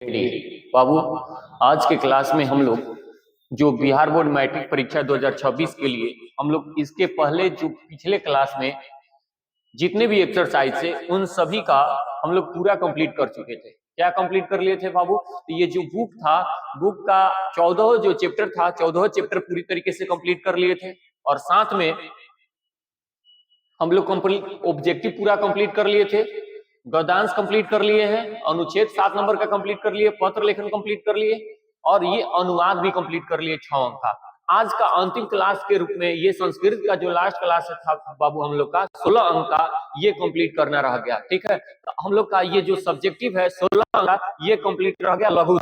बाबू, आज के क्लास में हम लोग जो बिहार बोर्ड मैट्रिक परीक्षा 2026 के लिए हम लोग इसके पहले जो पिछले क्लास में जितने भी एक्सरसाइज थे उन सभी का हम लोग पूरा कंप्लीट कर चुके थे। क्या कंप्लीट कर लिए थे बाबू? तो ये जो बुक था, बुक का 14 जो चैप्टर था, 14 चैप्टर पूरी तरीके से कंप्लीट कर लिए थे और साथ में हम लोग कंप्लीट ऑब्जेक्टिव पूरा कंप्लीट कर लिए थे, गद्यांश कंप्लीट कर लिए हैं, अनुच्छेद 7 नंबर का कंप्लीट कर लिए, पत्र लेखन कंप्लीट कर लिए और ये अनुवाद भी कंप्लीट कर लिए 6 अंक का। आज का अंतिम क्लास के रूप में ये संस्कृत का जो लास्ट क्लास था बाबू हम लोग का 16 अंक का ये कंप्लीट करना रह गया। ठीक है, तो हम लोग का ये जो सब्जेक्टिव है 16 अंक का ये कंप्लीट रह गया लघु।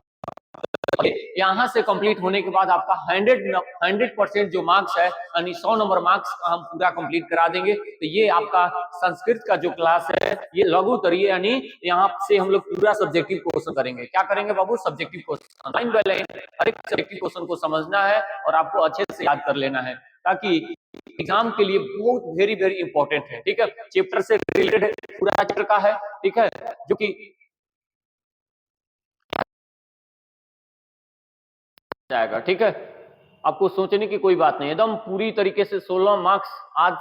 यहाँ से कंप्लीट होने के बाद आपका 100% जो मार्क्स है यानी 100 नंबर मार्क्स का हम पूरा कंप्लीट करा देंगे। तो ये आपका संस्कृत का जो क्लास है ये लघु उत्तरीय यानी यहाँ से हम लोग पूरा सब्जेक्टिव क्वेश्चन करेंगे। क्या करेंगे बाबू? Subjective question, line by line हर एक सब्जेक्टिव क्वेश्चन को समझना है और आपको अच्छे से याद कर लेना है ताकि एग्जाम के लिए बहुत वेरी इंपॉर्टेंट है। ठीक है, चैप्टर से रिलेटेड पूरा चैप्टर का है। ठीक है, जो कि जाएगा। ठीक है, आपको सोचने की कोई बात नहीं, एकदम पूरी तरीके से 16 मार्क्स आज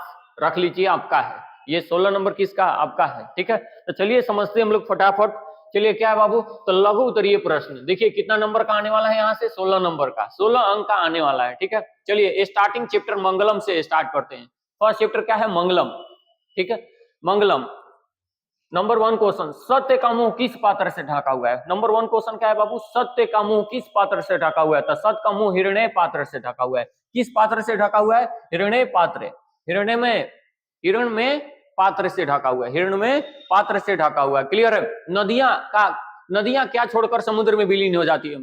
रख लीजिए आपका है। ये 16 नंबर किसका? आपका है। ठीक है, तो चलिए समझते हैं हम लोग फटाफट। चलिए क्या है बाबू? तो लघु उत्तरीय प्रश्न देखिए कितना नंबर का आने वाला है, यहाँ से 16 नंबर का, 16 अंक का आने वाला है। ठीक है, चलिए स्टार्टिंग चैप्टर मंगलम से स्टार्ट करते हैं। फर्स्ट चैप्टर क्या है? मंगलम। ठीक है, मंगलम नंबर 1 क्वेश्चन, सत्य का मुंह किस पात्र से ढका हुआ है? नंबर 1 क्वेश्चन क्या है बाबू? सत्य का मुंह किस पात्र से ढका हुआ है? तो सत्य का मुंह हिरण्य पात्र से ढका हुआ है। किस पात्र से ढका हुआ है? हिरण्य पात्र। हिरण्य में पात्र से ढका हुआ है, हिरण्य में पात्र से ढका हुआ है। क्लियर है? नदियां क्या छोड़कर समुद्र में विलीन हो जाती है?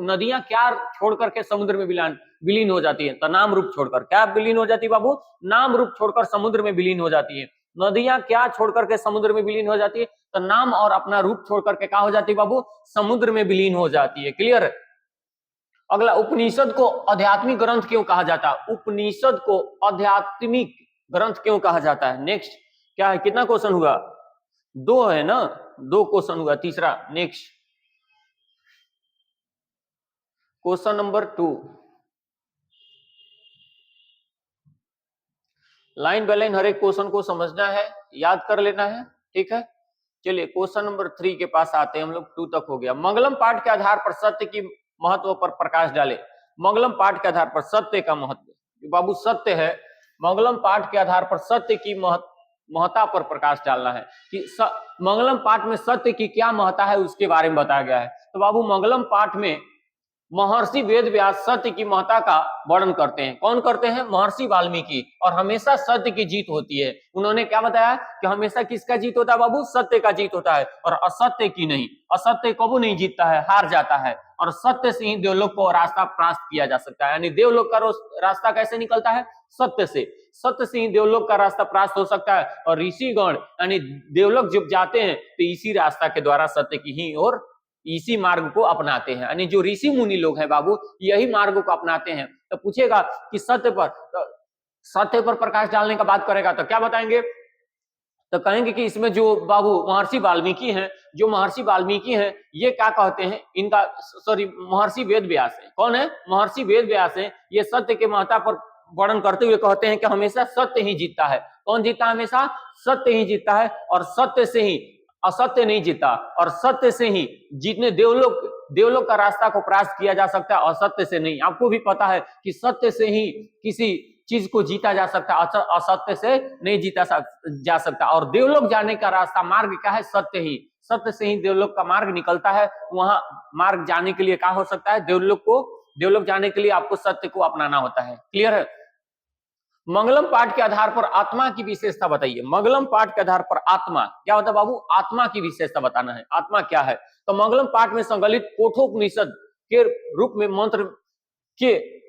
नदियां क्या छोड़कर के समुद्र में विलीन हो जाती है? तो नाम रूप छोड़कर। क्या विलीन हो जाती है बाबू? नाम रूप छोड़कर समुद्र में विलीन हो जाती है। नदियां क्या छोड़कर के समुद्र में विलीन हो जाती है? तो नाम और अपना रूप छोड़कर के क्या हो जाती है बाबू? समुद्र में विलीन हो जाती है। क्लियर है? अगला, उपनिषद को आध्यात्मिक ग्रंथ क्यों कहा जाता है? उपनिषद को आध्यात्मिक ग्रंथ क्यों कहा जाता है? नेक्स्ट क्या है? कितना क्वेश्चन हुआ? 2 है ना, 2 क्वेश्चन हुआ। तीसरा next question number 2, line by line हर एक क्वेश्चन को समझना है, याद कर लेना है। ठीक है, चलिए क्वेश्चन नंबर 3 के पास आते हैं हम लोग। 2 तक हो गया। मंगलम पाठ के आधार पर सत्य की महत्व पर प्रकाश डाले। मंगलम पाठ के आधार पर सत्य का महत्व, बाबू सत्य है, मंगलम पाठ के आधार पर सत्य की महत्ता पर प्रकाश डालना है कि मंगलम पाठ में सत्य की क्या महत्ता है उसके बारे में बताया गया है। तो बाबू मंगलम पाठ में महर्षि वेद व्यास सत्य की महत्ता का वर्णन करते हैं। कौन करते हैं? महर्षि वाल्मीकि। और हमेशा सत्य की जीत होती है। उन्होंने क्या बताया कि हमेशा किसका जीत होता है बाबू? सत्य का जीत होता है और असत्य की नहीं। असत्य कबू नहीं जीतता है, हार जाता है। और सत्य से ही देवलोक को रास्ता प्राप्त किया जा सकता है। यानी देवलोक का रास्ता कैसे निकलता है? सत्य से। सत्य से ही देवलोक का रास्ता प्राप्त हो सकता है। और ऋषिगण यानी देवलोक जब जाते हैं तो इसी रास्ता के द्वारा सत्य की ही और इसी मार्ग को अपनाते हैं। यानी जो ऋषि मुनि लोग हैं बाबू यही मार्ग को अपनाते हैं। तो पूछेगा कि सत्य पर प्रकाश डालने का बात करेगा तो क्या बताएंगे? तो कहेंगे कि इसमें जो बाबू महर्षि वाल्मीकि हैं, जो महर्षि वाल्मीकि हैं ये क्या कहते हैं? इनका महर्षि वेद व्यास है। कौन है? महर्षि वेद व्यास है। ये सत्य के महत्ता पर वर्णन करते हुए कहते हैं कि हमेशा सत्य ही जीतता है। कौन जीतता है? हमेशा सत्य ही जीतता है और सत्य से ही असत्य नहीं जीता। और सत्य से ही जितने देवलोक का रास्ता को प्राप्त किया जा सकता है, असत्य से नहीं। आपको भी पता है कि सत्य से ही किसी चीज को जीता जा सकता है, असत्य से नहीं जीता जा सकता। और देवलोक जाने का रास्ता मार्ग क्या है? सत्य ही। सत्य से ही देवलोक का मार्ग निकलता है। वहां मार्ग जाने के लिए क्या हो सकता है? देवलोक जाने के लिए आपको सत्य को अपनाना होता है। क्लियर है? मंगलम पाठ के आधार पर आत्मा की विशेषता बताइए। मंगलम पाठ के आधार पर आत्मा क्या होता है बाबू? आत्मा की विशेषता बताना है। आत्मा क्या है? तो मंगलम पाठ में संकलित कोठोपनिषद के रूप में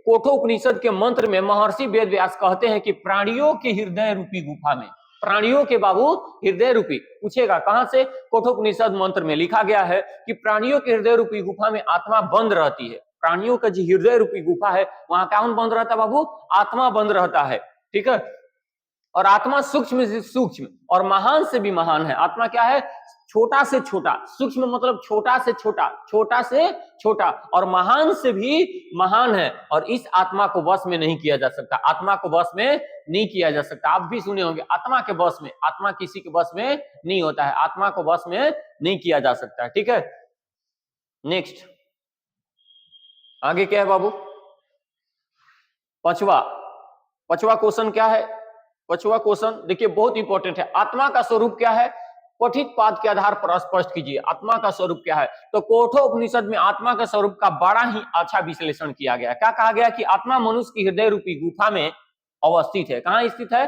कोठोपनिषद के मंत्र में महर्षि वेद व्यास कहते हैं कि प्राणियों के हृदय रूपी गुफा में, प्राणियों के बाबू हृदय रूपी, पूछेगा कहां से? कोठोपनिषद मंत्र में लिखा गया है कि प्राणियों के हृदय रूपी गुफा में आत्मा बंद रहती है। प्राणियों का जो हृदय रूपी गुफा है वहां कौन बंद रहता है बाबू? आत्मा बंद रहता है। ठीक है, और आत्मा सूक्ष्म से सूक्ष्म और महान से भी महान है। आत्मा क्या है? छोटा से छोटा, सूक्ष्म मतलब छोटा से छोटा, छोटा से छोटा और महान से भी महान है। और इस आत्मा को वश में नहीं किया जा सकता, आत्मा को वश में नहीं किया जा सकता। आप भी सुने होंगे आत्मा के वश में, आत्मा किसी के वश में नहीं होता है, आत्मा को वश में नहीं किया जा सकता है। ठीक है, नेक्स्ट आगे क्या है बाबू? पांचवा क्वेश्चन क्या है? पांचवा क्वेश्चन देखिए बहुत इंपॉर्टेंट है। आत्मा का स्वरूप क्या है? पठित पाद के आधार पर स्पष्ट कीजिए आत्मा का स्वरूप क्या है। तो कठोपनिषद में आत्मा का स्वरूप का बड़ा ही अच्छा विश्लेषण किया गया। क्या कहा गया कि आत्मा मनुष्य की हृदय रूपी गुफा में अवस्थित है। कहाँ स्थित है?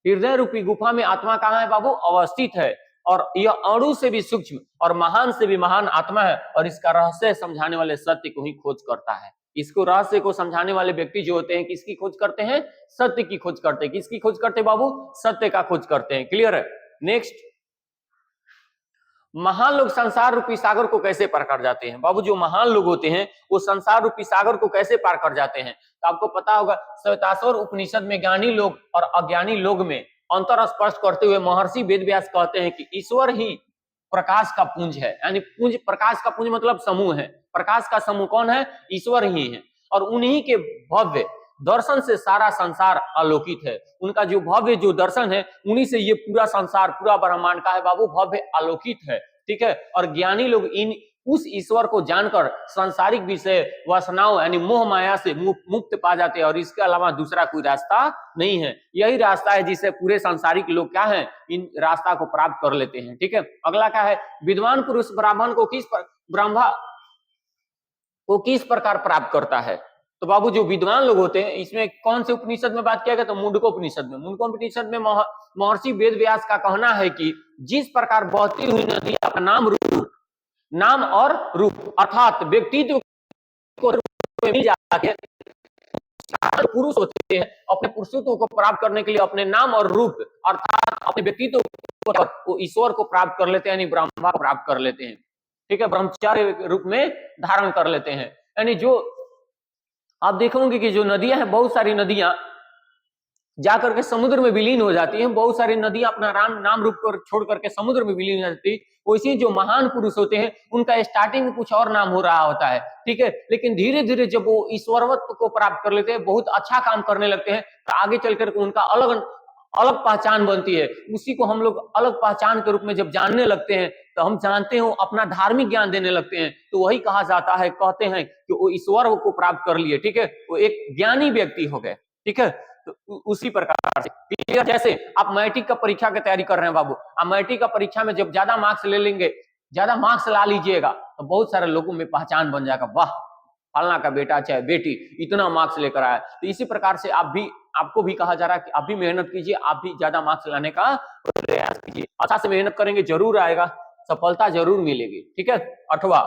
हृदय रूपी गुफा में आत्मा कहाँ है बाबू? अवस्थित है। और यह अणु से भी सूक्ष्म और महान से भी महान आत्मा है और इसका रहस्य समझाने वाले सत्य को ही खोज करता है। इसको रहस्य को समझाने वाले व्यक्ति जो होते हैं किसकी खोज करते हैं? सत्य की खोज करते हैं। किसकी खोज करते हैं बाबू? सत्य का खोज करते हैं। क्लियर है? नेक्स्ट, महान लोग संसार रूपी सागर को कैसे पार कर जाते हैं? बाबू जो महान लोग होते हैं वो संसार रूपी सागर को कैसे पार कर जाते हैं? तो आपको पता होगा श्वेताश्वर उपनिषद में ज्ञानी लोग और अज्ञानी लोग में अंतर स्पष्ट करते हुए महर्षि वेदव्यास कहते हैं कि ईश्वर ही प्रकाश का पुंज है। यानी पुंज, प्रकाश का पुंज मतलब समूह है। प्रकाश का समूह कौन है? ईश्वर ही है। और उन्हीं के भव्य दर्शन से सारा संसार आलोकित है। उनका जो भव्य जो दर्शन है उन्हीं से ये पूरा संसार, पूरा ब्रह्मांड का है बाबू भव्य आलोकित है। ठीक है, और ज्ञानी लोग इन उस ईश्वर को जानकर सांसारिक विषय वासनाओं यानी मोह माया से मुक्त पा जाते हैं और इसके अलावा दूसरा कोई रास्ता नहीं है। यही रास्ता है जिसे पूरे सांसारिक लोग क्या है? इन रास्ता को प्राप्त कर लेते हैं। ठीक है, अगला क्या है? विद्वान पुरुष ब्राह्मण को किस प्रकार प्राप्त करता है? तो बाबू जो विद्वान लोग होते हैं, इसमें कौन से उपनिषद में बात किया गया? तो मुंडकोपनिषद में। मुंडकोपनिषद में महर्षि वेदव्यास का कहना है कि जिस प्रकार बहती हुई नदी अपना नाम और रूप अर्थात व्यक्तित्व को मिल जाके पुरुष होते हैं अपने पुरुषत्व को प्राप्त करने के लिए अपने नाम और रूप अर्थात अपने व्यक्तित्व को ईश्वर को प्राप्त कर लेते हैं, यानी ब्रह्मा को प्राप्त कर लेते हैं। ठीक है, ब्रह्मचार्य रूप में धारण कर लेते हैं। यानी जो आप देखोगे कि जो नदियां हैं, बहुत सारी नदियां जाकर के समुद्र में विलीन हो जाती हैं। बहुत सारी नदियां अपना नाम रूप को छोड़ करके समुद्र में विलीन हो जाती है। वैसे जो महान पुरुष होते हैं उनका स्टार्टिंग में कुछ और नाम हो रहा होता है। ठीक है, लेकिन धीरे धीरे जब वो ईश्वरत्व को प्राप्त कर लेते हैं, बहुत अच्छा काम करने लगते हैं, तो आगे चल करके उनका अलग पहचान बनती है। उसी को हम लोग अलग पहचान के रूप में जब जानने लगते हैं तो हम जानते हो अपना धार्मिक ज्ञान देने लगते हैं। तो वही कहा जाता है, कहते हैं कि वो ईश्वर को प्राप्त कर लिए। ठीक है, वो एक ज्ञानी व्यक्ति हो गए। ठीक है, तो उसी प्रकार से जैसे आप मैट्रिक का परीक्षा की तैयारी कर रहे हैं बाबू, आप मैट्रिक का परीक्षा में जब ज्यादा मार्क्स ले लेंगे, ज्यादा मार्क्स ला लीजिएगा, तो बहुत सारे लोगों में पहचान बन जाएगा, वाह फलना का बेटा चाहे बेटी इतना मार्क्स लेकर आया। तो इसी प्रकार से आपको भी कहा जा रहा है कि आप भी मेहनत कीजिए, आप भी ज्यादा मार्क्स लाने का प्रयास कीजिए। अच्छा से मेहनत करेंगे जरूर आएगा, सफलता जरूर मिलेगी। ठीक है, 8वां,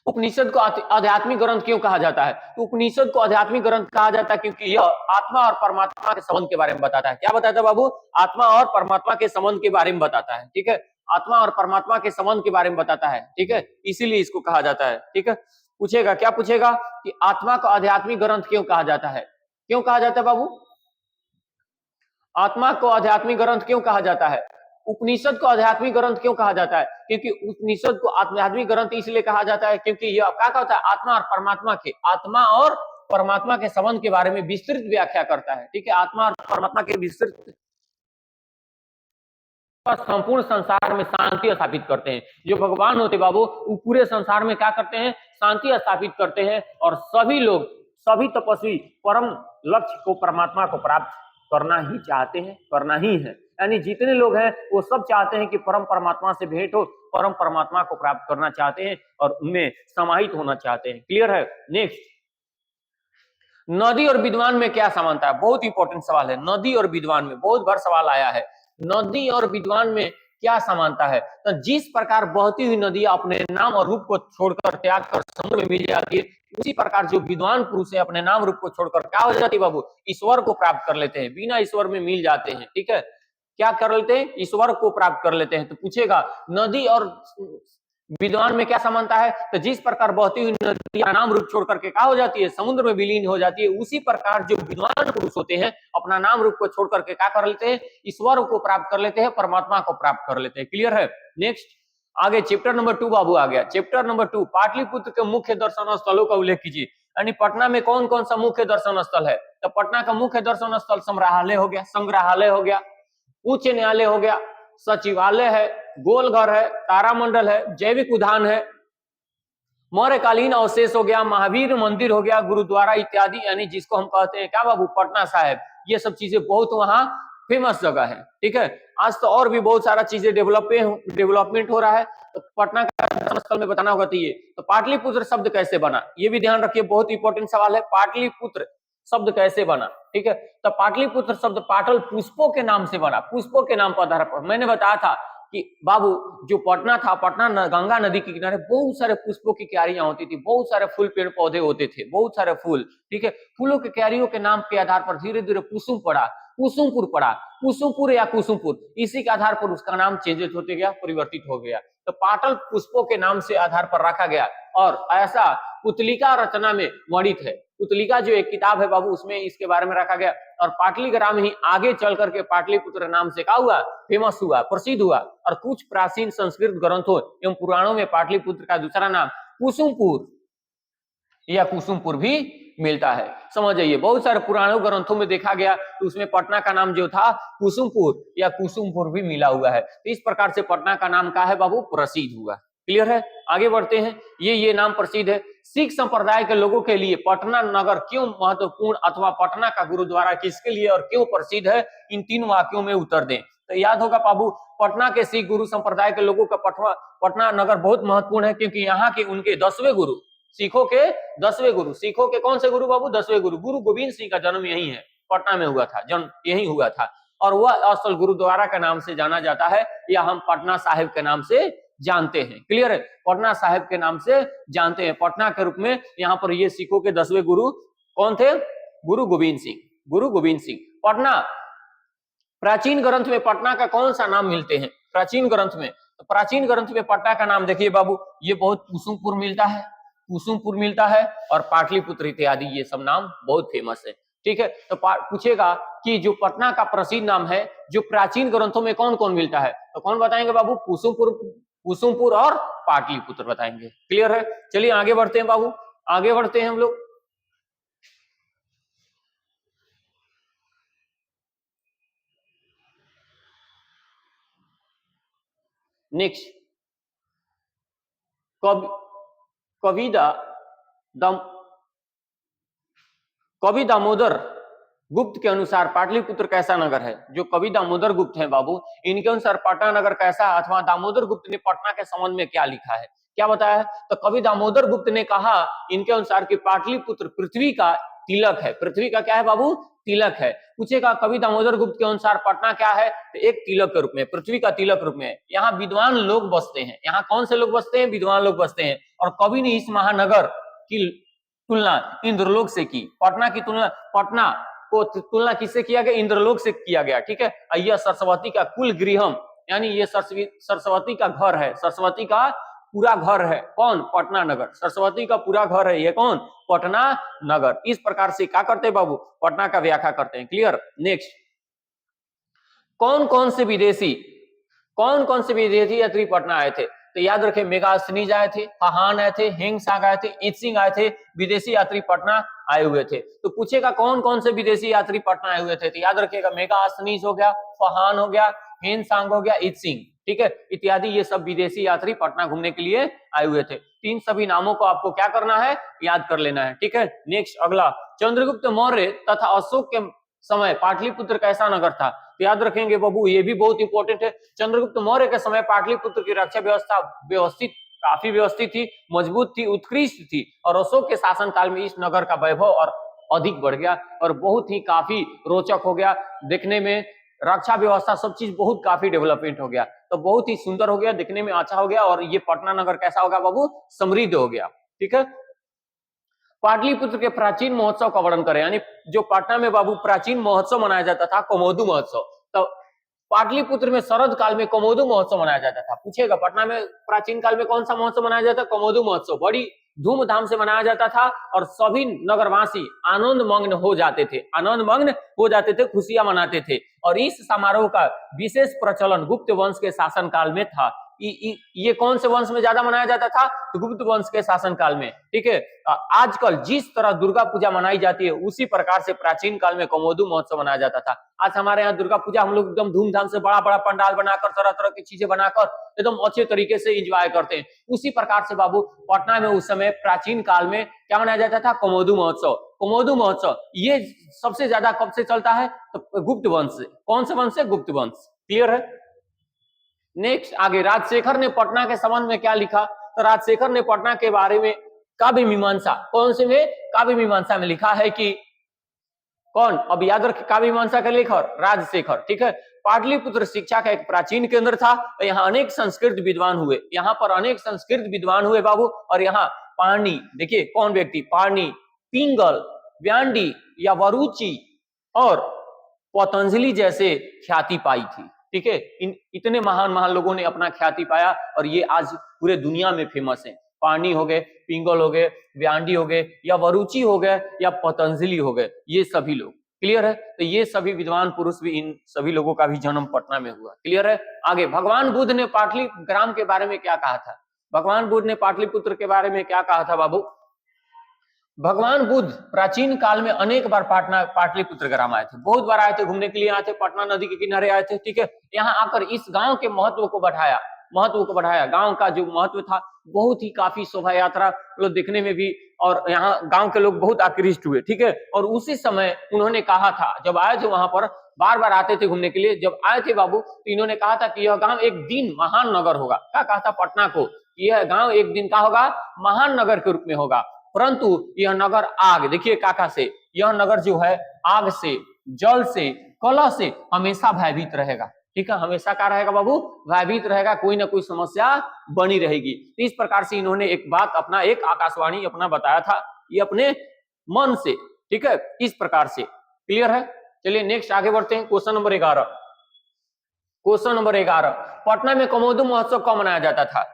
उपनिषद को आध्यात्मिक ग्रंथ क्यों कहा जाता है? तो उपनिषद को आध्यात्मिक ग्रंथ कहा जाता है क्योंकि यह आत्मा और परमात्मा के संबंध के बारे में बताता है। क्या बताता है बाबू? आत्मा और परमात्मा के संबंध के बारे में बताता है। ठीक है, आत्मा और परमात्मा के संबंध के बारे में बताता है। ठीक है, इसीलिए इसको कहा जाता है। ठीक है, पूछेगा, क्या पूछेगा कि आत्मा को आध्यात्मिक ग्रंथ क्यों कहा जाता है? क्यों कहा जाता है बाबू? आत्मा को आध्यात्मिक ग्रंथ क्यों कहा जाता है? उपनिषद को आध्यात्मिक ग्रंथ क्यों कहा जाता है? क्योंकि उपनिषद को आध्यात्मिक ग्रंथ इसलिए कहा जाता है क्योंकि यह क्या कहता है? आत्मा और परमात्मा के संबंध के बारे में विस्तृत व्याख्या करता है। ठीक है, आत्मा और परमात्मा के विस्तृत संपूर्ण संसार में शांति स्थापित करते हैं। जो भगवान होते बाबू वो पूरे संसार में क्या करते हैं? शांति स्थापित करते हैं। और सभी लोग, सभी तपस्वी परम लक्ष्य को, परमात्मा को प्राप्त करना ही चाहते हैं, करना ही है। यानी जितने लोग हैं वो सब चाहते हैं कि परम परमात्मा से भेंट हो, परम परमात्मा को प्राप्त करना चाहते हैं और उनमें समाहित होना चाहते हैं। क्लियर है? नेक्स्ट, नदी और विद्वान में क्या समानता है? बहुत इंपॉर्टेंट सवाल है। नदी और विद्वान में बहुत बार सवाल आया है, नदी और विद्वान में क्या समानता है? तो जिस प्रकार बहती हुई नदी अपने नाम और रूप को छोड़कर त्याग कर समुद्र में मिल जाती है, उसी प्रकार जो विद्वान पुरुष है अपने नाम रूप को छोड़कर क्या हो जाती है बाबू? ईश्वर को प्राप्त कर लेते हैं, बिना ईश्वर में मिल जाते हैं। ठीक है, क्या कर लेते हैं? ईश्वर को प्राप्त कर लेते हैं। तो पूछेगा नदी और विद्वान में क्या समानता है? तो जिस प्रकार बहती हुई नदियां नाम रूप छोड़ करके क्या हो जाती है? समुद्र में विलीन हो जाती है, उसी प्रकार जो विद्वान पुरुष होते हैं अपना नाम रूप को छोड़ करके क्या कर लेते हैं? ईश्वर को प्राप्त कर लेते हैं, परमात्मा को प्राप्त कर लेते हैं। क्लियर है? नेक्स्ट आगे चैप्टर नंबर 2 बाबू आ गया। चैप्टर नंबर 2 पाटलिपुत्र के मुख्य दर्शन स्थलों का उल्लेख कीजिए। यानी पटना में कौन कौन सा मुख्य दर्शन स्थल है? तो पटना का मुख्य दर्शन स्थल संग्रहालय हो गया, संग्रहालय हो गया, उच्च न्यायालय हो गया, सचिवालय है, गोलघर है, तारामंडल है, जैविक उद्यान है, मौर्यकालीन अवशेष हो गया, महावीर मंदिर हो गया, गुरुद्वारा इत्यादि, यानी जिसको हम कहते हैं क्या बाबू? पटना साहिब। ये सब चीजें बहुत वहां फेमस जगह है। ठीक है, आज तो और भी बहुत सारा चीजें डेवलपमेंट हो रहा है, तो पटना का स्थल में बताना होगा। तो ये तो पाटलिपुत्र शब्द कैसे बना, ये भी ध्यान रखिए, बहुत इंपॉर्टेंट सवाल है। पाटलिपुत्र शब्द कैसे बना? ठीक है, तो पाटलिपुत्र शब्द पाटल पुष्पों के नाम से बना, पुष्पों के नाम पर आधार पर। मैंने बताया था कि बाबू जो पटना था, पटना गंगा नदी के किनारे बहुत सारे पुष्पों की क्यारियां होती थी, बहुत सारे फूल पेड़ पौधे होते थे, बहुत सारे फूल। ठीक है, फूलों के क्यारियों के नाम के आधार पर धीरे धीरे कुसुम पड़ा, कुसुमपुर पड़ा, कुसुमपुर या कुसुमपुर, इसी के आधार पर उसका नाम चेंजेस होते गया, परिवर्तित हो गया। तो पाटल पुष्पों के नाम से आधार पर रखा गया। और ऐसा पुतलिका रचना में वर्णित है। पुतलिका जो एक किताब है बाबू, उसमें इसके बारे में रखा गया। और पाटलिग्राम ही आगे चल करके पाटलिपुत्र नाम से क्या हुआ? फेमस हुआ, प्रसिद्ध हुआ। और कुछ प्राचीन संस्कृत ग्रंथों एवं पुराणों में पाटलिपुत्र का दूसरा नाम कुसुमपुर या कुसुमपुर भी मिलता है। समझ जाइए, बहुत सारे पुराणों ग्रंथों में देखा गया तो उसमें पटना का नाम जो था कुसुमपुर या कुसुमपुर भी मिला हुआ है। तो इस प्रकार से पटना का नाम क्या है बाबू? प्रसिद्ध हुआ। क्लियर है? आगे बढ़ते हैं। ये नाम प्रसिद्ध है। सिख संप्रदाय के लोगों के लिए पटना नगर क्यों महत्वपूर्ण अथवा पटना का गुरुद्वारा किसके लिए और क्यों प्रसिद्ध है, इन 3 वाक्यों में उत्तर दें। तो याद होगा बाबू, पटना के सिख गुरु संप्रदाय के लोगों का पटना नगर बहुत महत्वपूर्ण है, क्योंकि यहाँ के उनके 10वें गुरु, सिखों के 10वें गुरु, सिखों के कौन से गुरु बाबू? 10वें गुरु, गुरु गोविंद सिंह का जन्म यही है, पटना में हुआ था, जन्म यही हुआ था। और वह असल गुरुद्वारा के नाम से जाना जाता है, या हम पटना साहिब के नाम से जानते हैं। क्लियर है? पटना साहिब के नाम से जानते हैं, पटना के रूप में। यहाँ पर ये सिखों के 10वें गुरु कौन थे? गुरु गोविंद सिंह, गुरु गोविंद सिंह। पटना, प्राचीन ग्रंथ में पटना का कौन सा नाम मिलते हैं? प्राचीन ग्रंथ में, तो प्राचीन ग्रंथ में पटना का नाम देखिए बाबू, ये बहुत कुसुमपुर मिलता है, कुसुमपुर मिलता है, और पाटलिपुत्र इत्यादि, ये सब नाम बहुत फेमस है। ठीक है, तो पूछेगा कि जो पटना का प्रसिद्ध नाम है, जो प्राचीन ग्रंथों में कौन कौन मिलता है, तो कौन बताएंगे बाबू? कुसुमपुर और पाटलिपुत्र बताएंगे। क्लियर है? चलिए आगे बढ़ते हैं बाबू, आगे बढ़ते हैं हम लोग। नेक्स्ट, कवि दामोदर गुप्त के अनुसार पाटलिपुत्र कैसा नगर है? जो कवि दामोदर गुप्त हैं बाबू, इनके अनुसार पटना नगर कैसा, अथवा दामोदर गुप्त ने पटना के संबंध में क्या लिखा है, क्या बताया है? तो कवि दामोदर गुप्त ने कहा इनके अनुसार कि पाटलिपुत्र पृथ्वी का तिलक है। पृथ्वी का क्या है बाबू? तिलक है। पूछेगा कवि दामोदर गुप्त के अनुसार पटना क्या है? तो एक तिलक के रूप में, पृथ्वी का तिलक रूप में। यहाँ विद्वान लोग बसते हैं। यहाँ कौन से लोग बसते हैं? विद्वान लोग बसते हैं। और कवि ने इस महानगर की तुलना इंद्रलोक से की। पटना की तुलना, पटना को तुलना किससे किया गया? इंद्रलोक से किया गया। ठीक है, यह सरस्वती का कुल गृहम, यानी ये सरस्वती का घर है, सरस्वती का पूरा घर है। कौन? पटना नगर, सरस्वती का पूरा घर है ये कौन? पटना नगर। इस प्रकार से क्या करते हैं बाबू? पटना का व्याख्या करते हैं। क्लियर? नेक्स्ट, कौन कौन से विदेशी यात्री पटना आए थे? तो याद रखें, मेगास्थनीज आए थे, फहान आए थे, हेंग सांग आए थे, इत्सिंग आए थे, विदेशी यात्री पटना आए हुए थे। तो पूछेगा कौन कौन से विदेशी यात्री पटना आए हुए थे? तो याद रखिएगा, मेगास्थनीज हो गया, फहान हो गया, हेंग सांग हो गया, इत्सिंग, ठीक है, इत्यादि, ये सब विदेशी यात्री पटना घूमने के लिए आए हुए थे। तीन सभी नामों को आपको क्या करना है? याद कर लेना है। ठीक है, नेक्स्ट अगला, चंद्रगुप्त मौर्य तथा अशोक के समय पाटलिपुत्र कैसा नगर था? तो याद रखेंगे बाबू, ये भी बहुत इंपॉर्टेंट है। चंद्रगुप्त मौर्य के समय पाटलिपुत्र की रक्षा व्यवस्था काफी व्यवस्थित थी, मजबूत थी, उत्कृष्ट थी। और अशोक के शासन काल में इस नगर का वैभव और अधिक बढ़ गया और बहुत ही काफी रोचक हो गया देखने में। रक्षा व्यवस्था सब चीज बहुत काफी डेवलपमेंट हो गया, तो बहुत ही सुंदर हो गया, दिखने में अच्छा हो गया। और ये पटना नगर कैसा होगा बाबू? समृद्ध हो गया। ठीक है, पाटलिपुत्र के प्राचीन महोत्सव का वर्णन करें। यानी जो पटना में बाबू प्राचीन महोत्सव मनाया जाता था, कोमोदू महोत्सव, तो पाटलिपुत्र में शरद काल में कमोदू महोत्सव मनाया जाता था। पूछेगा पटना में प्राचीन काल में कौन सा महोत्सव मनाया जाता? कमोदू महोत्सव। बड़ी धूमधाम से मनाया जाता था और सभी नगरवासी आनंद मग्न हो जाते थे, आनंद मग्न हो जाते थे, खुशियां मनाते थे। और इस समारोह का विशेष प्रचलन गुप्त वंश के शासन काल में था। ये कौन से वंश में ज्यादा मनाया जाता था? तो गुप्त वंश के शासन काल में। ठीक है, आजकल जिस तरह दुर्गा पूजा मनाई जाती है उसी प्रकार से प्राचीन काल में कमोदू महोत्सव मनाया जाता था। आज हमारे यहाँ दुर्गा पूजा हम लोग एकदम धूमधाम से बड़ा बड़ा पंडाल बनाकर, तरह तरह की चीजें बनाकर एकदम अच्छे तरीके से एंजॉय करते हैं। उसी प्रकार से बाबू पटना में उस समय प्राचीन काल में क्या मनाया जाता था? कमोदू महोत्सव। कमोदू महोत्सव ये सबसे ज्यादा कब से चलता है? तो गुप्त वंश से। कौन से वंश से? गुप्त वंश। क्लियर है? नेक्स्ट आगे राजशेखर ने पटना के संबंध में क्या लिखा? तो राजशेखर ने पटना के बारे में काव्य मीमांसा, कौन से में? काव्य मीमांसा में लिखा है कि कौन? अब याद रख, काव्य मीमांसा का लेखक राजशेखर। ठीक है, पाटलिपुत्र शिक्षा का एक प्राचीन केंद्र था। यहाँ अनेक संस्कृत विद्वान हुए, यहाँ पर अनेक संस्कृत विद्वान हुए बाबू। और यहाँ पाणि, देखिए कौन व्यक्ति? पाणि, पिंगल, व्यांडी या वरुचि और पतंजलि जैसे ख्याति पाई थी। ठीक है, इन इतने महान महान लोगों ने अपना ख्याति पाया और ये आज पूरे दुनिया में फेमस है। पाणि हो गए, पिंगल हो गए, व्यांडी हो गए या वरुचि हो गए या पतंजलि हो गए, ये सभी लोग। क्लियर है? तो ये सभी विद्वान पुरुष भी, इन सभी लोगों का भी जन्म पटना में हुआ। क्लियर है? आगे भगवान बुद्ध ने पाटलिग्राम के बारे में क्या कहा था? भगवान बुद्ध ने पाटलिपुत्र के बारे में क्या कहा था बाबू? भगवान बुद्ध प्राचीन काल में अनेक बार पाटलिपुत्र ग्राम आए थे, बहुत बार आए थे, घूमने के लिए आए थे, पटना नदी के किनारे आए थे। ठीक है, यहाँ आकर इस गांव के महत्व को बढ़ाया। गांव का जो महत्व था, बहुत ही काफी शोभा यात्रा लोग देखने में भी, और यहाँ गांव के लोग बहुत आकृष्ट हुए। ठीक है, और उसी समय उन्होंने कहा था, जब आए थे वहां पर, बार बार आते थे घूमने के लिए, जब आए थे बाबू तो इन्होंने कहा था कि यह गांव एक दिन महान नगर होगा। क्या कहा था पटना को? यह गांव एक दिन का होगा, महान नगर के रूप में होगा। परंतु यह नगर आग, देखिए काका से, यह नगर जो है आग से, जल से, कलह से हमेशा भयभीत रहेगा। ठीक है, हमेशा क्या रहेगा बाबू? भयभीत रहेगा, कोई ना कोई समस्या बनी रहेगी। तो इस प्रकार से इन्होंने एक बात अपना, एक आकाशवाणी अपना बताया था, ये अपने मन से। ठीक है, इस प्रकार से। क्लियर है? चलिए नेक्स्ट आगे बढ़ते हैं। Question number 11। Question number 11, Patna में कमोदू महोत्सव कब मनाया जाता था?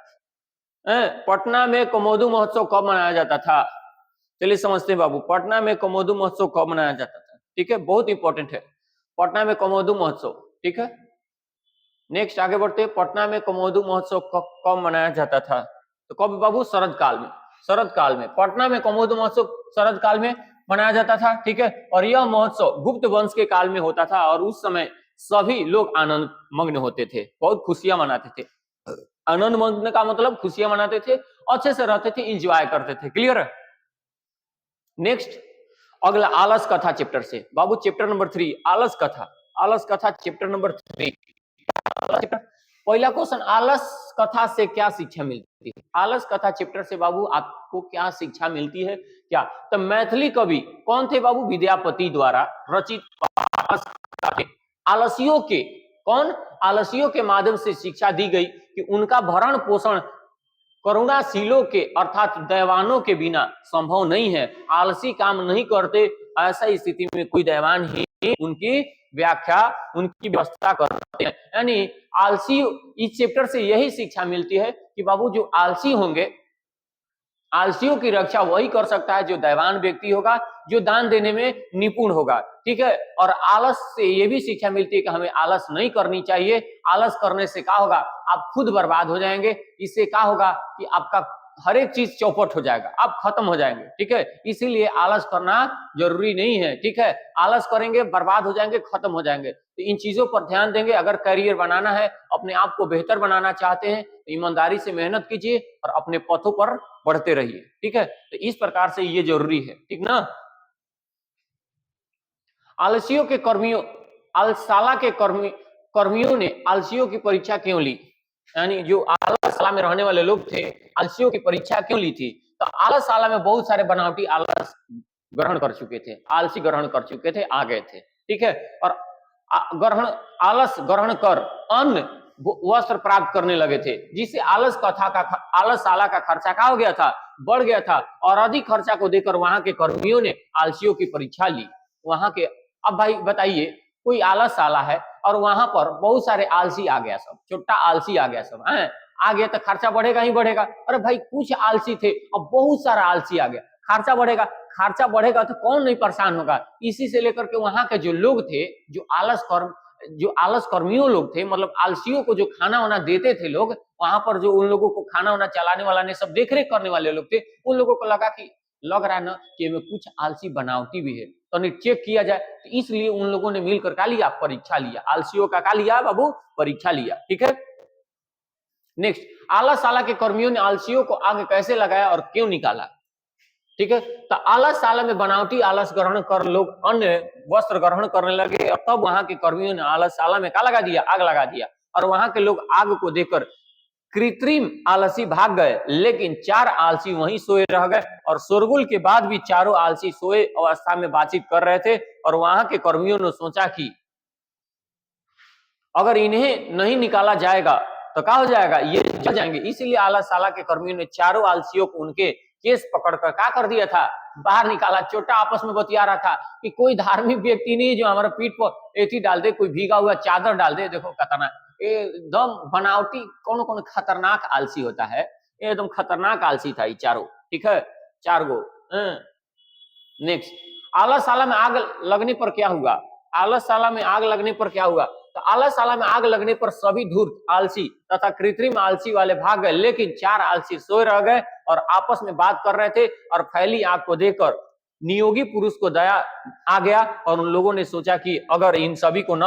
पटना में कमोदू महोत्सव कब मनाया जाता था? चलिए समझते हैं बाबू, पटना में कमोदू महोत्सव कब मनाया जाता था? ठीक है, बहुत इंपॉर्टेंट है पटना में कमोदू महोत्सव। ठीक है, नेक्स्ट आगे बढ़ते हैं। पटना में कमोदू महोत्सव कब मनाया जाता था? तो कब बाबू? शरद काल में। शरद काल में पटना में कमोदू महोत्सव शरद काल में मनाया जाता था। ठीक है, और यह महोत्सव गुप्त वंश के काल में होता था और उस समय सभी लोग आनंद मग्न होते थे, बहुत खुशियां मनाते थे। आनंद मग्न का मतलब खुशियां मनाते थे, अच्छे से रहते थे, इंजॉय करते थे। क्लियर है? नेक्स्ट अगला आलस कथा चैप्टर से बाबू, चैप्टर नंबर 3 आलस कथा। आलस कथा चैप्टर नंबर 3। पहला क्वेश्चन, आलस कथा से क्या शिक्षा मिलती है? आलस कथा चैप्टर से बाबू आपको क्या शिक्षा मिलती है? क्या तो मैथिली कवि कौन थे बाबू? विद्यापति द्वारा रचित आलसियों के, कौन? आलसियों के माध्यम से शिक्षा दी गई कि उनका भरण पोषण करुणाशीलों के अर्थात दैवानों के बिना संभव नहीं है। आलसी काम नहीं करते, ऐसा स्थिति में कोई दैवान ही उनकी व्याख्या, उनकी व्यवस्था करते हैं। यानी आलसी, इस चैप्टर से यही शिक्षा मिलती है कि बाबू जो आलसी होंगे, आलसियों की रक्षा वही कर सकता है जो दैवान व्यक्ति होगा, जो दान देने में निपुण होगा। ठीक है, और आलस से ये भी शिक्षा मिलती है कि हमें आलस नहीं करनी चाहिए। आलस करने से क्या होगा? आप खुद बर्बाद हो जाएंगे। इससे क्या होगा कि आपका हर एक चीज चौपट हो जाएगा, आप खत्म हो जाएंगे। ठीक है, इसीलिए आलस करना जरूरी नहीं है। ठीक है, आलस करेंगे बर्बाद हो जाएंगे, खत्म हो जाएंगे। तो इन चीजों पर ध्यान देंगे। अगर करियर बनाना है, अपने आप को बेहतर बनाना चाहते हैं तो ईमानदारी से मेहनत कीजिए और अपने पथों पर बढ़ते रहिए। ठीक है, तो इस प्रकार से ये जरूरी है। ठीक ना? आलसियों के कर्मियों, आलसाला के कर्मियों ने आलसियों की परीक्षा क्यों ली? यानी जो आलसाला में रहने वाले लोग थे, आलसियों की परीक्षा क्यों ली थी? तो आलसाला में बहुत सारे बनावटी आलस ग्रहण कर चुके थे, आलसी ग्रहण कर चुके थे, आ गए थे। ठीक है, और आलस ग्रहण कर अन्न वस्त्र प्राप्त करने लगे थे, जिससे आलसशाला का खर्चा क्या हो गया था? बढ़ गया था। और अधिक खर्चा को देकर वहां के कर्मियों ने आलसियों की परीक्षा ली। वहां के, अब भाई बताइए, कोई आलसशाला है, और वहां पर बहुत सारे आलसी आ गया, सब छोटा आलसी आ गया, सब है आ गया तो खर्चा बढ़ेगा ही बढ़ेगा। अरे भाई कुछ आलसी थे और बहुत सारा आलसी आ गया, खर्चा बढ़ेगा, खर्चा बढ़ेगा तो कौन नहीं परेशान होगा। इसी से लेकर के वहां के जो लोग थे, जो आलस कर्मियों लोग थे, मतलब आलसियों को जो खाना वाना देते थे लोग, वहां पर जो उन लोगों को खाना वाना चलाने वाला ने, सब देखरेख करने वाले लोग थे, उन लोगों को लग रहा है ना कि में कुछ आलसी बनावटी भी है, तो चेक किया जाए। तो इसलिए उन लोगों ने मिलकर क्या लिया, परीक्षा लिया, आलसियों का क्या लिया बाबू, परीक्षा लिया। ठीक है, नेक्स्ट, आलस के कर्मियों ने आलसियों को आग कैसे लगाया और क्यों निकाला। ठीक है, तो आलस में बनावटी आलस ग्रहण कर लोग अन्य वस्त्र ग्रहण करने लगे, और तब वहां के कर्मियों ने आलस में क्या लगा दिया, आग लगा दिया, और वहां के लोग आग को देखकर कृत्रिम आलसी भाग गए, लेकिन 4 आलसी वहीं सोए रह गए, और शोरगुल के बाद भी चारों आलसी सोए अवस्था में बातचीत कर रहे थे। और वहां के कर्मियों ने सोचा कि अगर इन्हें नहीं निकाला जाएगा तो क्या हो जाएगा, ये जल जाएंगे। इसीलिए आलस के कर्मियों ने चारों आलसियों को उनके केस पकड़कर क्या कर दिया था, बाहर निकाला। छोटा आपस में बतिया रहा था कि कोई धार्मिक व्यक्ति नहीं जो हमारे पीठ पर एथी डाल दे, कोई भीगा हुआ चादर डाल दे। देखो खतरनाक, एकदम बनावटी कौन कौन खतरनाक आलसी होता है, एकदम खतरनाक आलसी था ये चारों। ठीक है, 4 गो। नेक्स्ट, आलस में आग लगने पर क्या हुआ, आलस में आग लगने पर क्या हुआ। तो आलस में आग लगने पर सभी धूर्त आलसी तथा कृत्रिम आलसी वाले भाग गए, लेकिन 4 आलसी सोए रह गए और आपस में बात कर रहे थे। और फैली आग को देखकर नियोगी पुरुष को दया आ गया, और उन लोगों ने सोचा कि अगर इन सभी को न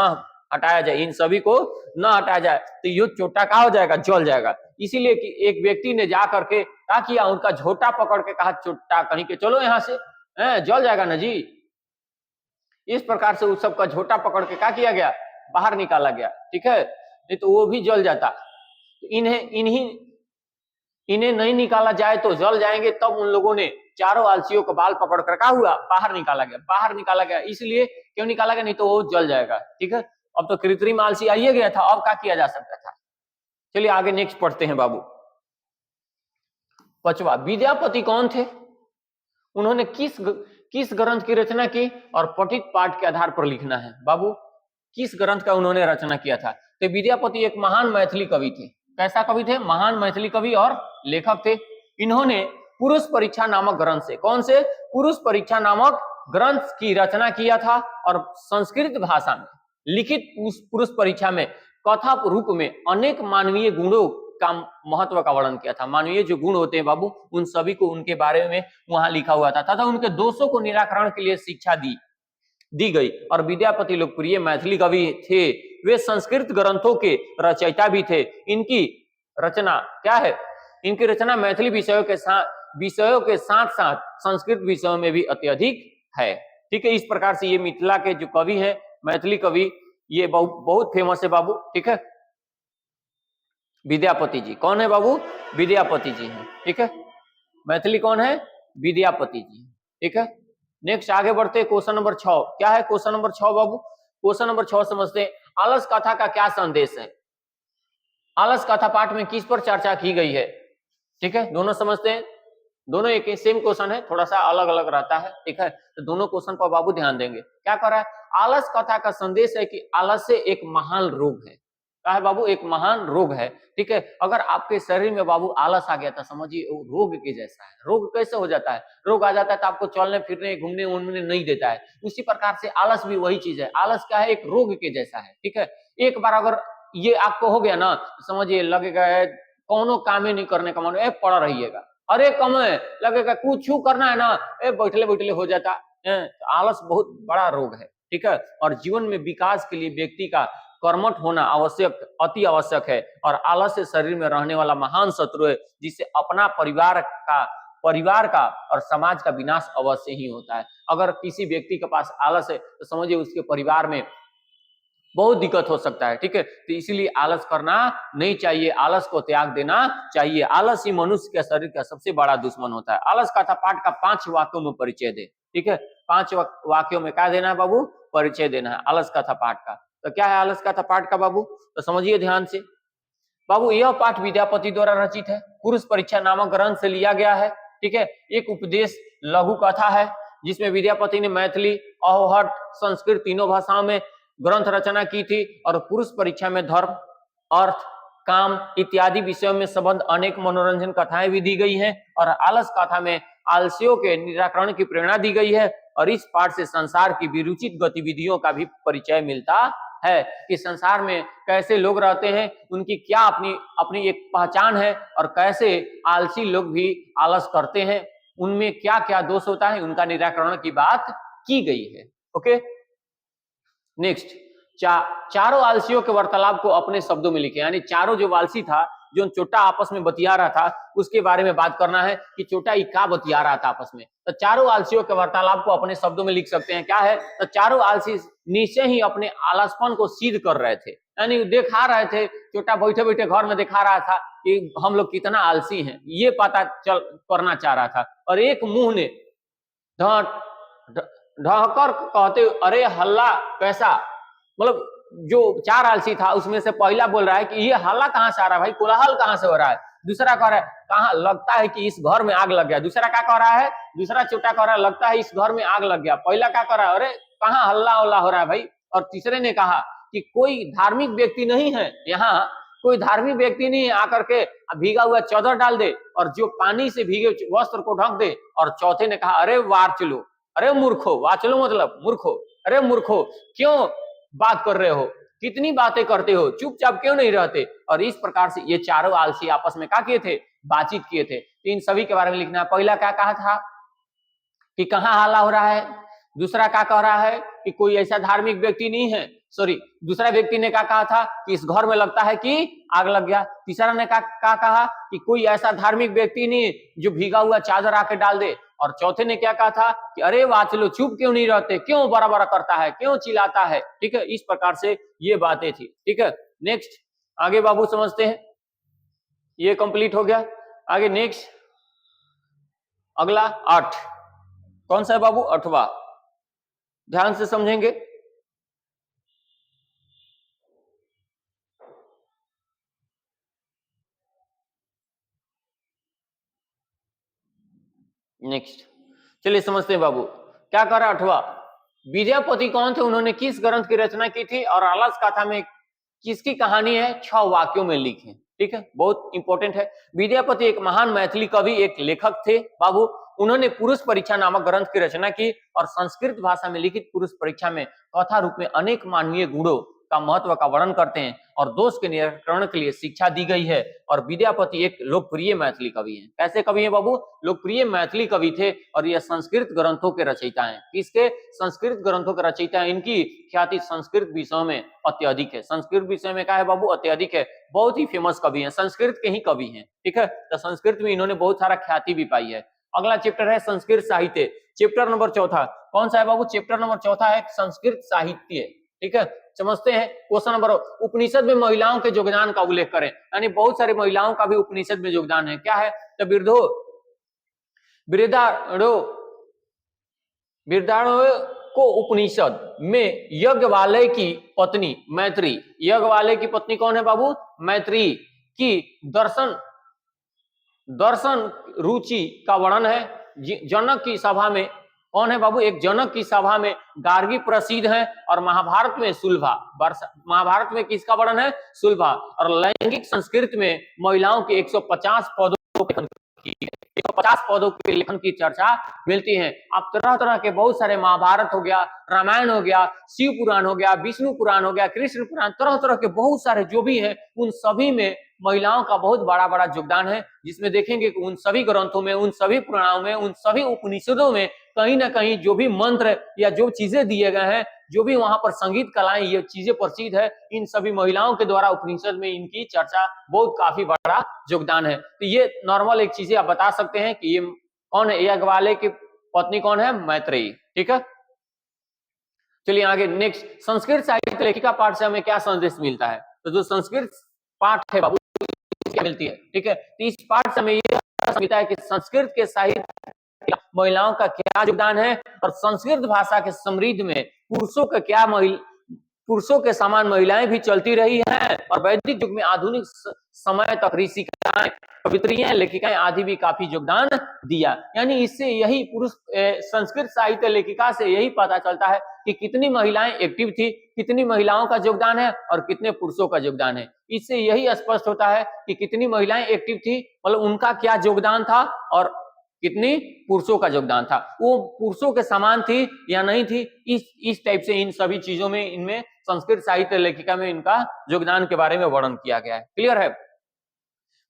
हटाया जाए, इन सभी को न हटाया जाए तो युद्ध छोटा क्या हो जाएगा, जल जाएगा। इसीलिए कि एक व्यक्ति ने जा करके क्या किया, उनका झोटा पकड़ के कहा, छोटा कहीं के चलो यहाँ से, जल जाएगा ना जी। इस प्रकार से उस सबका झोटा पकड़ के क्या किया गया, बाहर निकाला गया। ठीक है, नहीं तो वो भी जल जाता। इन्हें नहीं निकाला जाए तो जल जाएंगे। तब उन लोगों ने चारों आलसियों को बाल पकड़कर क्या हुआ, बाहर निकाला गया। बाहर निकाला गया इसलिए क्यों निकाला गया, नहीं तो वो जल जाएगा। ठीक है, अब तो कृत्रिम आलसी आइए गया था, अब क्या किया जा सकता था। चलिए आगे नेक्स्ट पढ़ते हैं बाबू। 5वां, विद्यापति कौन थे, उन्होंने किस ग्रंथ की रचना की और पठित पाठ के आधार पर लिखना है। बाबू किस ग्रंथ का उन्होंने रचना किया था। तो विद्यापति एक महान मैथिली कवि थे। कैसा कवि थे, महान मैथिली कवि और लेखक थे। इन्होंने पुरुष परीक्षा नामक ग्रंथ से, कौन से, पुरुष परीक्षा नामक ग्रंथ की रचना किया था, और संस्कृत भाषा में लिखित पुरुष परीक्षा में कथा रूप में अनेक मानवीय गुणों का महत्व का वर्णन किया था। मानवीय जो गुण होते हैं बाबू, उन सभी को उनके बारे में वहां लिखा हुआ था, तथा उनके दोषों को निराकरण के लिए शिक्षा दी गई। और विद्यापति लोकप्रिय मैथिली कवि थे, वे संस्कृत ग्रंथों के रचयिता भी थे। इनकी रचना क्या है, इनकी रचना मैथिली विषयों के साथ साथ संस्कृत विषयों में भी अत्यधिक है। ठीक है, इस प्रकार से ये मिथिला के जो कवि हैं, मैथिली कवि, ये बहुत फेमस है बाबू। ठीक है, विद्यापति जी कौन है बाबू, विद्यापति जी हैं। ठीक है, मैथिली कौन है, विद्यापति जी। ठीक है, नेक्स्ट आगे बढ़ते हैं। क्वेश्चन नंबर 6 क्या है, क्वेश्चन नंबर 6 बाबू, क्वेश्चन नंबर 6 समझते हैं। आलस कथा का क्या संदेश है, आलस कथा पाठ में किस पर चर्चा की गई है। ठीक है, दोनों समझते हैं, दोनों एक ही सेम क्वेश्चन है, थोड़ा सा अलग अलग रहता है। ठीक है, तो दोनों क्वेश्चन पर बाबू ध्यान देंगे। क्या कर रहा है, आलस कथा का संदेश है कि आलस्य एक महान रोग है। क्या है बाबू, एक महान रोग है। ठीक है, अगर आपके शरीर में बाबू आलस आ गया तो समझिए वो रोग के जैसा है। रोग कैसे हो जाता है, रोग आ जाता है तो आपको चलने फिरने घूमने उमने नहीं देता है। उसी प्रकार से आलस भी वही चीज है। आलस क्या है, एक रोग के जैसा है। ठीक है, एक बार अगर ये आपको हो गया ना, समझिए लगेगा कौनो काम ही नहीं करने का मन, पड़ा रहिएगा। अरे कम है, लगेगा कुछ करना है ना, बैठले बैठले हो जाता है। आलस बहुत बड़ा रोग है। ठीक है, और जीवन में विकास के लिए व्यक्ति का कर्मठ होना आवश्यक, अति आवश्यक है। और आलस्य शरीर में रहने वाला महान शत्रु है, जिससे अपना परिवार का और समाज का विनाश अवश्य ही होता है। अगर किसी व्यक्ति के पास आलस है तो समझिए उसके परिवार में बहुत दिक्कत हो सकता है। ठीक है, तो इसीलिए आलस करना नहीं चाहिए, आलस को त्याग देना चाहिए। आलस ही मनुष्य के शरीर का सबसे बड़ा दुश्मन होता है। आलस कथा पाठ का 5 वाक्यों में परिचय दे। ठीक है, 5 वाक्यों में क्या देना है बाबू, परिचय देना है आलस कथा पाठ का। तो क्या है आलस कथा पाठ का बाबू, तो समझिए ध्यान से बाबू। यह पाठ विद्यापति द्वारा रचित है, पुरुष परीक्षा नामक ग्रंथ से लिया गया है। ठीक है, एक उपदेश लघु कथा है जिसमें विद्यापति ने मैथिली, अहोहट, संस्कृत तीनों भाषाओं में ग्रंथ रचना की थी और पुरुष परीक्षा में धर्म, अर्थ, काम इत्यादि विषयों में संबंध अनेक मनोरंजन कथाएं भी दी गई हैं और आलस कथा में आलसियों के निराकरण की प्रेरणा दी गई है। और इस पाठ से संसार की विरुचित गतिविधियों का भी परिचय मिलता है कि संसार में कैसे लोग रहते हैं, उनकी क्या अपनी अपनी एक पहचान है और कैसे आलसी लोग भी आलस करते हैं, उनमें क्या क्या दोष होता है, उनका निराकरण की बात की गई है। ओके, नेक्स्ट, चारों आलसियों के वार्तालाप को अपने शब्दों में लिखे, यानी चारों जो आलसी था, जो चोटा आपस में बतिया रहा था, उसके बारे में बात करना है कि चोटा क्या बतिया रहा था आपस में। तो चारों आलसियों के वार्तालाप को अपने शब्दों में लिख सकते हैं। क्या है, तो चारों आलसी नीचे ही अपने आलसपन को सिद्ध कर रहे थे, यानी दिखा रहे थे, चोटा बैठे बैठे घर में दिखा रहा था कि हम लोग कितना आलसी हैं, ये पता चल करना चाह रहा था। और एक मुंह ने ढहकर कहते, अरे हल्ला कैसा, मतलब जो चार आलसी था उसमें से पहला बोल रहा है कि ये हल्ला कहां से आ रहा है भाई, कोलाहल कहां से हो रहा है। दूसरा कह रहा है कहां, लगता है कि इस घर में आग लग गया। दूसरा क्या कह रहा है, दूसरा चोटा कह रहा है लगता है इस घर में आग लग गया। पहला क्या कह रहा है, अरे कहां हल्ला उल्ला हो रहा है भाई। और तीसरे ने कहा कि कोई धार्मिक व्यक्ति नहीं है यहाँ, कोई धार्मिक व्यक्ति नहीं आकर के भीगा हुआ चादर डाल दे और जो पानी से भीगे वस्त्र को ढक दे। और चौथे ने कहा, अरे वार चलो, अरे मूर्खो, वार चलो मतलब मूर्खो, अरे मूर्खो क्यों बात कर रहे हो, कितनी बातें करते हो, चुपचाप क्यों नहीं रहते। और इस प्रकार से ये चारों आलसी आपस में क्या किए थे, बातचीत किए थे। तो इन सभी के बारे में लिखना है। पहला क्या कहा था कि कहां हल्ला हो रहा है, दूसरा क्या कह रहा है कि कोई ऐसा धार्मिक व्यक्ति नहीं है, सॉरी दूसरा व्यक्ति ने क्या कहा था कि इस घर में लगता है कि आग लग गया। तीसरा ने क्या कहा कि कोई ऐसा धार्मिक व्यक्ति नहीं जो भीगा हुआ चादर आके डाल दे। और चौथे ने क्या कहा था कि अरे वाचलो चुप क्यों नहीं रहते, क्यों बड़ा बड़ा करता है, क्यों चिल्लाता है। ठीक है, इस प्रकार से ये बातें थी। ठीक है, नेक्स्ट आगे बाबू समझते हैं, ये कंप्लीट हो गया। आगे नेक्स्ट अगला 8, कौन सा है बाबू, 8वां, ध्यान से समझेंगे। नेक्स्ट चलिए समझते हैं बाबू, क्या कर रहा 8वां, विद्यापति कौन थे, उन्होंने किस ग्रंथ की रचना की थी और आलस कथा में किसकी कहानी है, 6 वाक्यों में लिखे। ठीक है, बहुत इंपॉर्टेंट है। विद्यापति एक महान मैथिली कवि, एक लेखक थे बाबू। उन्होंने पुरुष परीक्षा नामक ग्रंथ की रचना की और संस्कृत भाषा में लिखित पुरुष परीक्षा में कथा रूप में अनेक मानवीय गुणों का महत्व का वर्णन करते हैं और दोष के निराकरण के लिए शिक्षा दी गई है। और विद्यापति एक लोकप्रिय मैथिली कवि हैं। कैसे कवि हैं बाबू, लोकप्रिय मैथिली कवि थे और यह संस्कृत ग्रंथों के रचयिता हैं। किसके, संस्कृत ग्रंथों के रचयिता हैं। इनकी ख्याति संस्कृत विषयों में अत्यधिक है। संस्कृत विषय में क्या है बाबू, अत्यधिक है, बहुत ही फेमस कवि हैं, संस्कृत के ही कवि हैं। ठीक है, तो संस्कृत में इन्होंने बहुत सारा ख्याति भी पाई है। अगला चैप्टर है संस्कृत साहित्य, चैप्टर नंबर 4, कौन सा है बाबू, चैप्टर नंबर 4 है संस्कृत साहित्य। ठीक है, समझते हैं। क्वेश्चन नंबर, उपनिषद में महिलाओं के योगदान का उल्लेख करें, यानी बहुत सारी महिलाओं का भी उपनिषद में योगदान है। क्या है, तो बिरधारणो को उपनिषद में यज्ञवालय की पत्नी मैत्री, यज्ञवालय की पत्नी कौन है बाबू, मैत्री की दर्शन रुचि का वर्णन है। जनक की सभा में कौन है बाबू, एक जनक की सभा में गार्गी प्रसिद्ध है। और महाभारत में सुलभा, महाभारत में किसका वर्णन है, सुलभा। और लैंगिक संस्कृत में महिलाओं के 150 पदों की 150 पदों के लेखन की चर्चा मिलती है। अब तरह तरह के बहुत सारे, महाभारत हो गया, रामायण हो गया, शिव पुराण हो गया, विष्णु पुराण हो गया, कृष्ण पुराण, तरह तरह के बहुत सारे जो भी हैं, उन सभी में महिलाओं का बहुत बड़ा बड़ा योगदान है। जिसमें देखेंगे कि उन सभी ग्रंथों में, उन सभी पुराणों में, उन सभी उपनिषदों में कहीं ना कहीं जो भी मंत्र या जो चीजें दिए गए हैं, जो भी वहां पर संगीत कलाएं, ये चीजें प्रसिद्ध है, इन सभी महिलाओं के द्वारा उपनिषद में इनकी चर्चा बहुत काफी बड़ा योगदान है। तो ये नॉर्मल एक चीजें आप बता सकते हैं कि ये कौन है, यज्ञवाले की पत्नी कौन है, मैत्रेयी। ठीक है, चलिए आगे नेक्स्ट, संस्कृत साहित्य लेखिका पाठ से हमें क्या संदेश मिलता है। तो जो संस्कृत पाठ है बाबू क्या मिलती है। ठीक है, तो इस पाठ से हमें ये मिलता है कि संस्कृत के साहित्य महिलाओं का क्या योगदान है और संस्कृत भाषा के समृद्ध में पुरुषों का क्या पुरुषों के समान महिलाएं भी चलती रही हैं और वैदिक युग में आधुनिक समय तक ऋषिकाएं, कवित्रियां, लेखिकाएं आदि भी काफी योगदान दिया। यानी इससे यही पुरुष संस्कृत साहित्य लेखिका से यही पता चलता है कि कितनी महिलाएं एक्टिव थी, कितनी महिलाओं का योगदान है और कितने पुरुषों का योगदान है। इससे यही स्पष्ट होता है कि कितनी महिलाएं एक्टिव थी, मतलब उनका क्या योगदान था और कितनी पुरुषों का योगदान था, वो पुरुषों के समान थी या नहीं थी। इस टाइप से इन सभी चीजों में इनमें संस्कृत साहित्य लेखिका में इनका योगदान के बारे में वर्णन किया गया है। क्लियर है।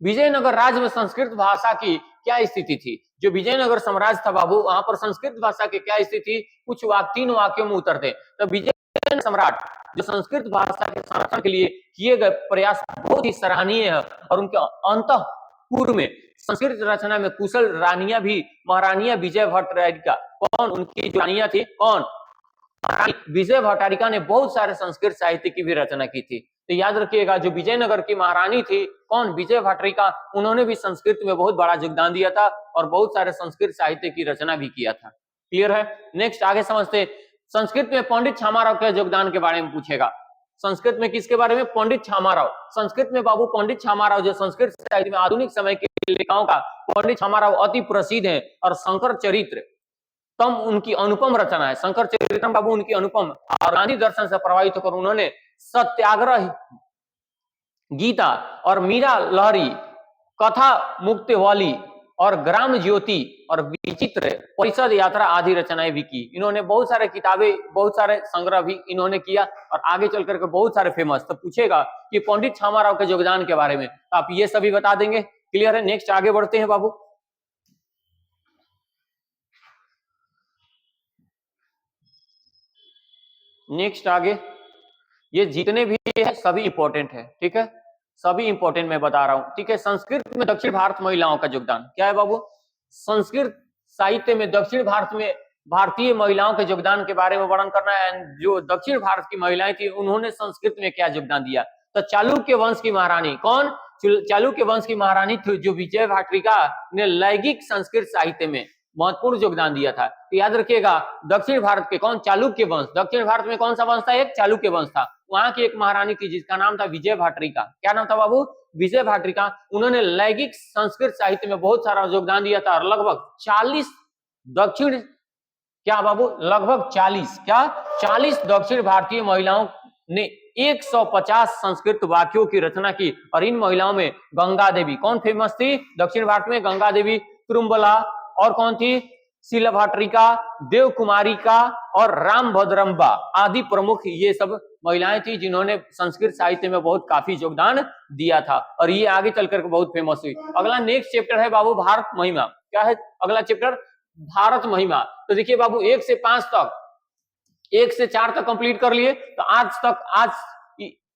विजयनगर राज्य में संस्कृत भाषा की क्या स्थिति थी? जो विजयनगर साम्राज्य था बाबू, वहां पर संस्कृत भाषा की क्या स्थिति? कुछ तीन वाक्यों में उत्तर थे। तो विजय सम्राट जो संस्कृत भाषा के संरक्षण के लिए किए गए प्रयास बहुत ही सराहनीय है और उनके अंतःपुर में संस्कृत रचना में कुशल रानियां भी, महारानियां विजय भट्टारिका, कौन उनकी जो रानियां थी, कौन? विजय भट्टारिका ने बहुत सारे संस्कृत साहित्य की भी रचना की थी। तो याद रखिएगा, जो विजयनगर की महारानी थी, कौन? विजय भट्टारिका, उन्होंने भी संस्कृत में बहुत बड़ा योगदान दिया था और बहुत सारे संस्कृत साहित्य की रचना भी किया था। क्लियर है। नेक्स्ट आगे समझते। संस्कृत में पंडित छामाराव के योगदान के बारे में पूछेगा। संस्कृत में किसके बारे में? पंडित छामाराव। संस्कृत में बाबू पंडित छामाराव जो संस्कृत साहित्य में आधुनिक समय के लेखकों का पंडित छामाराव अति प्रसिद्ध है और शंकर चरित्र तम उनकी अनुपम रचना है। शंकर चरित्रम बाबू उनकी अनुपम और गांधी दर्शन से प्रभावित होकर उन्होंने सत्याग्रह, गीता और मीरा लहरी, कथा मुक्तवाली और ग्राम ज्योति और विचित्र परिषद यात्रा आदि रचनाएं भी की। इन्होंने बहुत सारे किताबें, बहुत सारे संग्रह भी इन्होंने किया और आगे चल करके बहुत सारे फेमस। तो पूछेगा कि पंडित छामाराव के योगदान के बारे में, तो आप ये सभी बता देंगे। क्लियर है। नेक्स्ट आगे बढ़ते हैं बाबू। नेक्स्ट आगे, ये जितने भी है सभी इंपॉर्टेंट है, ठीक है, सभी इंपॉर्टेंट मैं बता रहा हूं, ठीक है। संस्कृत में दक्षिण भारत महिलाओं का योगदान क्या है बाबू? संस्कृत साहित्य में दक्षिण भारत में भारतीय महिलाओं के योगदान के बारे में वर्णन करना है। जो दक्षिण भारत की महिलाएं थी उन्होंने संस्कृत में क्या योगदान दिया? तो चालुक्य वंश की महारानी, कौन? चालुक्य वंश की महारानी थी जो विजय भट्टारिका ने लैंगिक संस्कृत साहित्य में महत्वपूर्ण योगदान दिया था। तो याद रखिएगा, दक्षिण भारत के कौन? चालुक्य वंश। दक्षिण भारत में कौन सा वंश था? एक चालुक्य वंश था। वहां की एक महारानी थी जिसका नाम था विजय भट्टारिका। क्या नाम था बाबू? विजय भट्टारिका। उन्होंने लैंगिक संस्कृत साहित्य में बहुत सारा योगदान दिया था और लगभग 40 दक्षिण, क्या बाबू? लगभग 40 दक्षिण भारतीय महिलाओं ने 150 संस्कृत वाक्यों की रचना की और इन महिलाओं में गंगा देवी, कौन फेमस थी दक्षिण भारत में? गंगा देवी, त्रुम्बला, और कौन थी? शीला भट्टारिका, देव कुमारिका और राम भद्रम्बा आदि प्रमुख ये सब महिलाएं थी जिन्होंने संस्कृत साहित्य में बहुत काफी योगदान दिया था और ये आगे चल करके बहुत फेमस हुई। अगला नेक्स्ट चैप्टर है बाबू भारत महिमा। क्या है अगला चैप्टर? भारत महिमा। तो देखिए बाबू 1 से 5 तक, 1 से 4 तक कंप्लीट कर लिए। तो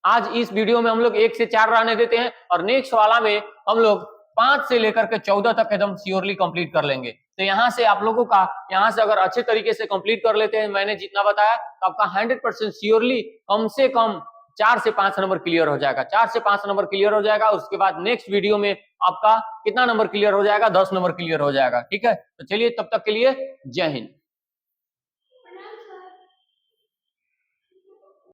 आज इस वीडियो में हम लोग 1 से 4 रहने देते हैं और नेक्स्ट वाला में हम लोग 5 से लेकर के 14 तक एकदम श्योरली कंप्लीट कर लेंगे। तो यहाँ से आप लोगों का, यहाँ से अगर अच्छे तरीके से कंप्लीट कर लेते हैं मैंने जितना बताया, तो आपका 100% श्योरली कम से कम 4 से 5 नंबर क्लियर हो जाएगा। 4 से 5 नंबर क्लियर हो जाएगा। उसके बाद नेक्स्ट वीडियो में आपका कितना नंबर क्लियर हो जाएगा? 10 नंबर क्लियर हो जाएगा। ठीक है, तो चलिए तब तक के लिए जय हिंद।